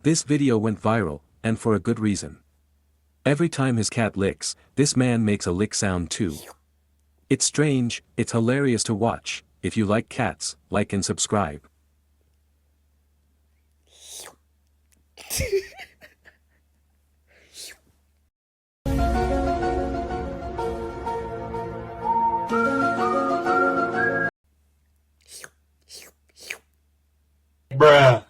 This video went viral, and for a good reason. Every time his cat licks, this man makes a lick sound too. It's strange, it's hilarious to watch. If you like cats, like and subscribe. Bruh.